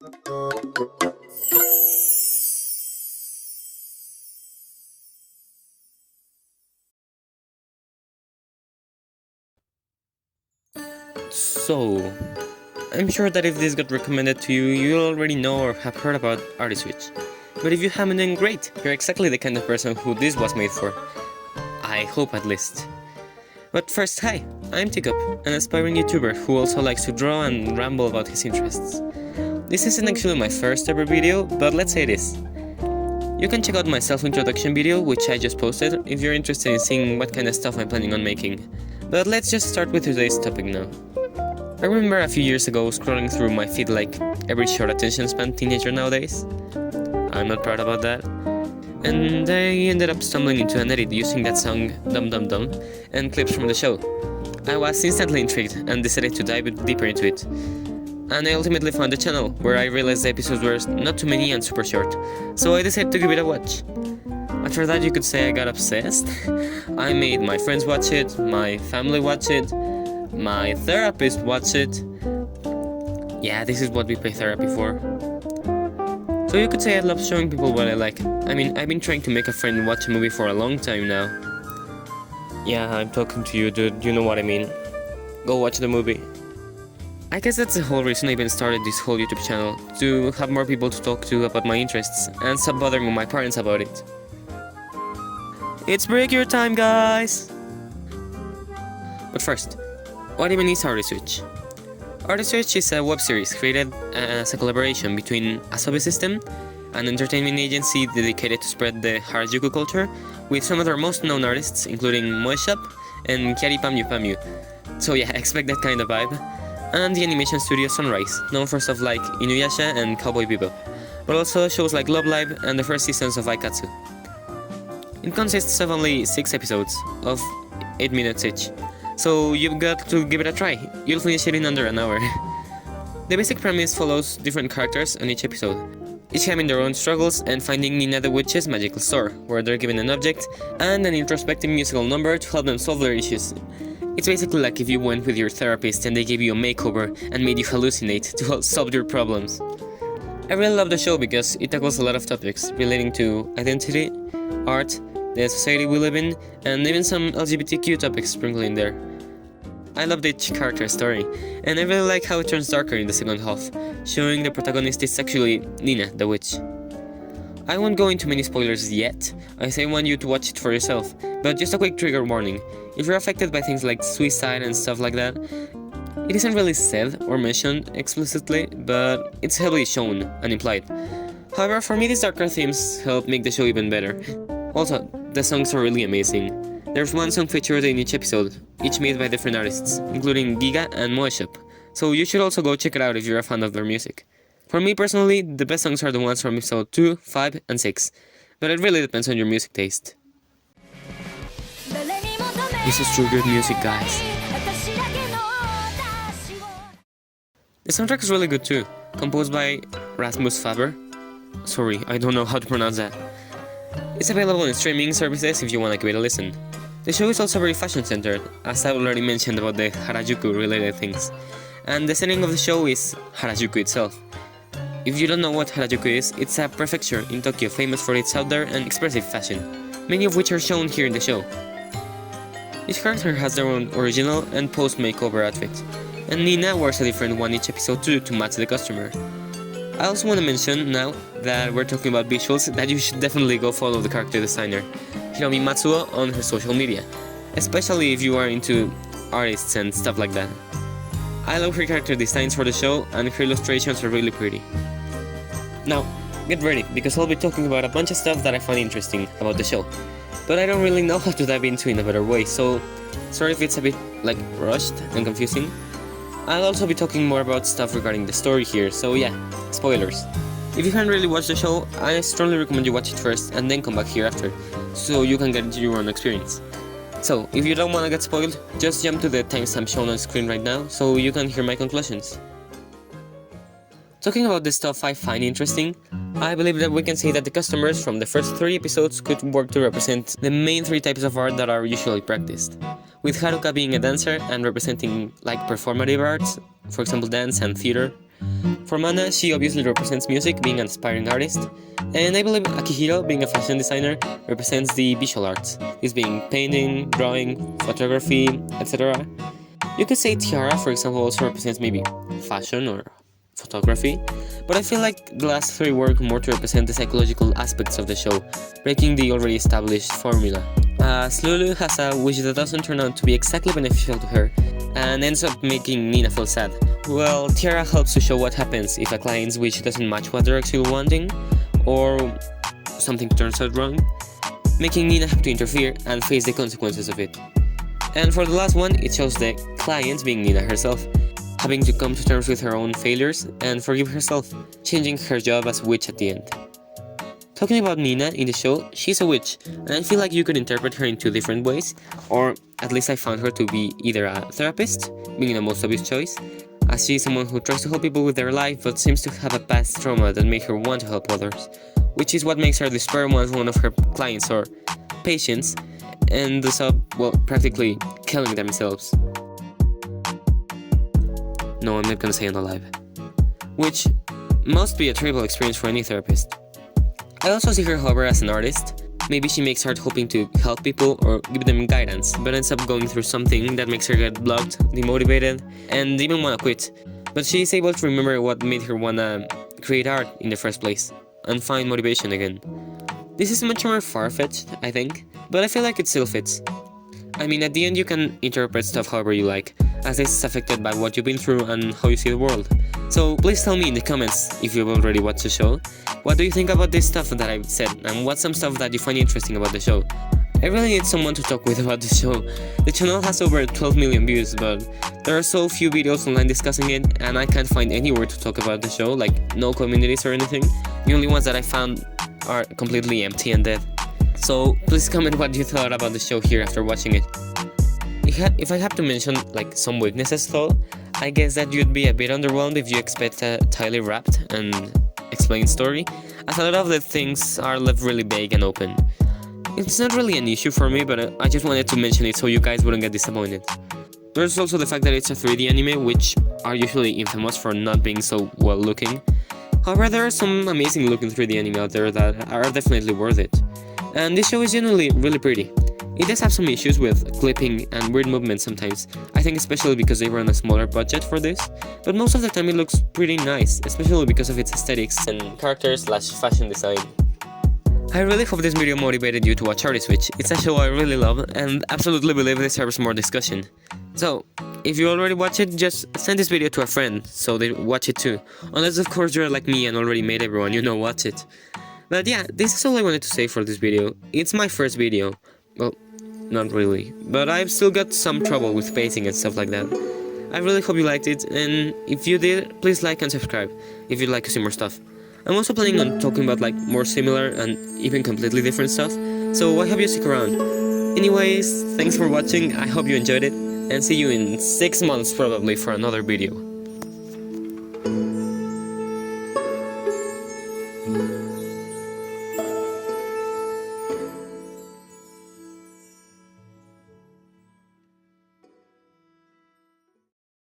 So, I'm sure that if this got recommended to you, you already know or have heard about Artiswitch. But if you haven't, then great, you're exactly the kind of person who this was made for. I hope at least. But first, hi, I'm Teacup, an aspiring YouTuber who also likes to draw and ramble about his interests. This isn't actually my first ever video, but let's say it is. You can check out my self-introduction video, which I just posted, if you're interested in seeing what kind of stuff I'm planning on making. But let's just start with today's topic now. I remember a few years ago scrolling through my feed like every short attention span teenager nowadays. I'm not proud about that. And I ended up stumbling into an edit using that song Dum Dum Dum and clips from the show. I was instantly intrigued and decided to dive deeper into it. And I ultimately found the channel, where I realized the episodes were not too many and super short, so I decided to give it a watch. After that, you could say I got obsessed. I made my friends watch it, my family watch it, my therapist watch it. Yeah, this is what we pay therapy for. So you could say I love showing people what I like. I mean, I've been trying to make a friend watch a movie for a long time now. Yeah, I'm talking to you, dude, you know what I mean. Go watch the movie. I guess that's the whole reason I even started this whole YouTube channel, to have more people to talk to about my interests, and stop bothering my parents about it. It's break your time, guys! But first, what even is Artiswitch? Artiswitch is a web series created as a collaboration between Asobi System, an entertainment agency dedicated to spread the Harajuku culture, with some of their most known artists, including Moeshop and Kyari Pamyu Pamyu. So yeah, expect that kind of vibe. And the animation studio Sunrise, known for stuff like Inuyasha and Cowboy Bebop, but also shows like Love Live and the first seasons of Aikatsu. It consists of only 6 episodes, of 8 minutes each, so you've got to give it a try. You'll finish it in under an hour. The basic premise follows different characters on each episode, each having their own struggles and finding Nina the Witch's magical store, where they're given an object and an introspective musical number to help them solve their issues. It's basically like if you went with your therapist and they gave you a makeover and made you hallucinate to help solve your problems. I really love the show because it tackles a lot of topics relating to identity, art, the society we live in, and even some LGBTQ topics sprinkled in there. I loved each character's story, and I really like how it turns darker in the second half, showing the protagonist is actually Nina, the witch. I won't go into many spoilers yet, as I want you to watch it for yourself, but just a quick trigger warning. If you're affected by things like suicide and stuff like that, it isn't really said or mentioned explicitly, but it's heavily shown and implied. However, for me these darker themes help make the show even better. Also, the songs are really amazing. There's one song featured in each episode, each made by different artists, including Giga and Moeshop, so you should also go check it out if you're a fan of their music. For me personally, the best songs are the ones from episode 2, 5, and 6, but it really depends on your music taste. This is true good music, guys. The soundtrack is really good too, composed by Rasmus Faber. Sorry, I don't know how to pronounce that. It's available in streaming services if you want to give it a listen. The show is also very fashion-centered, as I already mentioned about the Harajuku-related things, and the setting of the show is Harajuku itself. If you don't know what Harajuku is, it's a prefecture in Tokyo famous for its out there and expressive fashion, many of which are shown here in the show. Each character has their own original and post-makeover outfit, and Nina wears a different one each episode too to match the customer. I also want to mention, now that we're talking about visuals, that you should definitely go follow the character designer, Hiromi Matsuo, on her social media, especially if you are into artists and stuff like that. I love her character designs for the show, and her illustrations are really pretty. Now, get ready, because I'll be talking about a bunch of stuff that I find interesting about the show, but I don't really know how to dive into in a better way, so sorry if it's a bit, rushed and confusing. I'll also be talking more about stuff regarding the story here, so yeah, spoilers. If you haven't really watched the show, I strongly recommend you watch it first and then come back here after, so you can get into your own experience. So, if you don't want to get spoiled, just jump to the timestamp shown on screen right now, so you can hear my conclusions. Talking about the stuff I find interesting, I believe that we can say that the customers from the first 3 episodes could work to represent the main 3 types of art that are usually practiced, with Haruka being a dancer and representing performative arts, for example dance and theater, For Mana, she obviously represents music, being an aspiring artist, and I believe Akihiro, being a fashion designer, represents the visual arts, this being painting, drawing, photography, etc. You could say Tiara, for example, also represents maybe fashion or photography, but I feel like the last three work more to represent the psychological aspects of the show, breaking the already established formula. Lulu has a wish that doesn't turn out to be exactly beneficial to her, and ends up making Nina feel sad. Well, Tiara helps to show what happens if a client's wish doesn't match what they're actually wanting, or something turns out wrong, making Nina have to interfere and face the consequences of it. And for the last one, it shows the client, being Nina herself, having to come to terms with her own failures and forgive herself, changing her job as witch at the end. Talking about Nina in the show, she's a witch, and I feel like you could interpret her in two different ways, or at least I found her to be either a therapist, being the most obvious choice, as she is someone who tries to help people with their life but seems to have a past trauma that made her want to help others, which is what makes her despair once one of her clients or patients end up, well, practically killing themselves. No, I'm not gonna say unalive. Which must be a terrible experience for any therapist. I also see her, however, as an artist. Maybe she makes art hoping to help people or give them guidance, but ends up going through something that makes her get blocked, demotivated, and even wanna quit. But she is able to remember what made her wanna create art in the first place, and find motivation again. This is much more far-fetched, I think, but I feel like it still fits. I mean, at the end you can interpret stuff however you like, as this is affected by what you've been through and how you see the world. So please tell me in the comments, if you've already watched the show, what do you think about this stuff that I've said, and what's some stuff that you find interesting about the show? I really need someone to talk with about the show. The channel has over 12 million views, but there are so few videos online discussing it, and I can't find anywhere to talk about the show, like no communities or anything. The only ones that I found are completely empty and dead. So please comment what you thought about the show here after watching it. If I have to mention like some weaknesses though, I guess that you'd be a bit underwhelmed if you expect a tightly wrapped and explained story, as a lot of the things are left really vague and open. It's not really an issue for me, but I just wanted to mention it so you guys wouldn't get disappointed. There's also the fact that it's a 3D anime, which are usually infamous for not being so well looking. However, there are some amazing looking 3D anime out there that are definitely worth it. And this show is generally really pretty. It does have some issues with clipping and weird movements sometimes, I think especially because they were on a smaller budget for this, but most of the time it looks pretty nice, especially because of its aesthetics and character/fashion design. I really hope this video motivated you to watch Artiswitch. It's a show I really love and absolutely believe it deserves more discussion. So, if you already watch it, just send this video to a friend so they watch it too, unless of course you're like me and already made everyone you know watch it. But yeah, this is all I wanted to say for this video. It's my first video. Well, not really, but I've still got some trouble with pacing and stuff like that. I really hope you liked it, and if you did, please like and subscribe if you'd like to see more stuff. I'm also planning on talking about like more similar and even completely different stuff, so I hope you stick around. Anyways, thanks for watching, I hope you enjoyed it, and see you in 6 months probably for another video.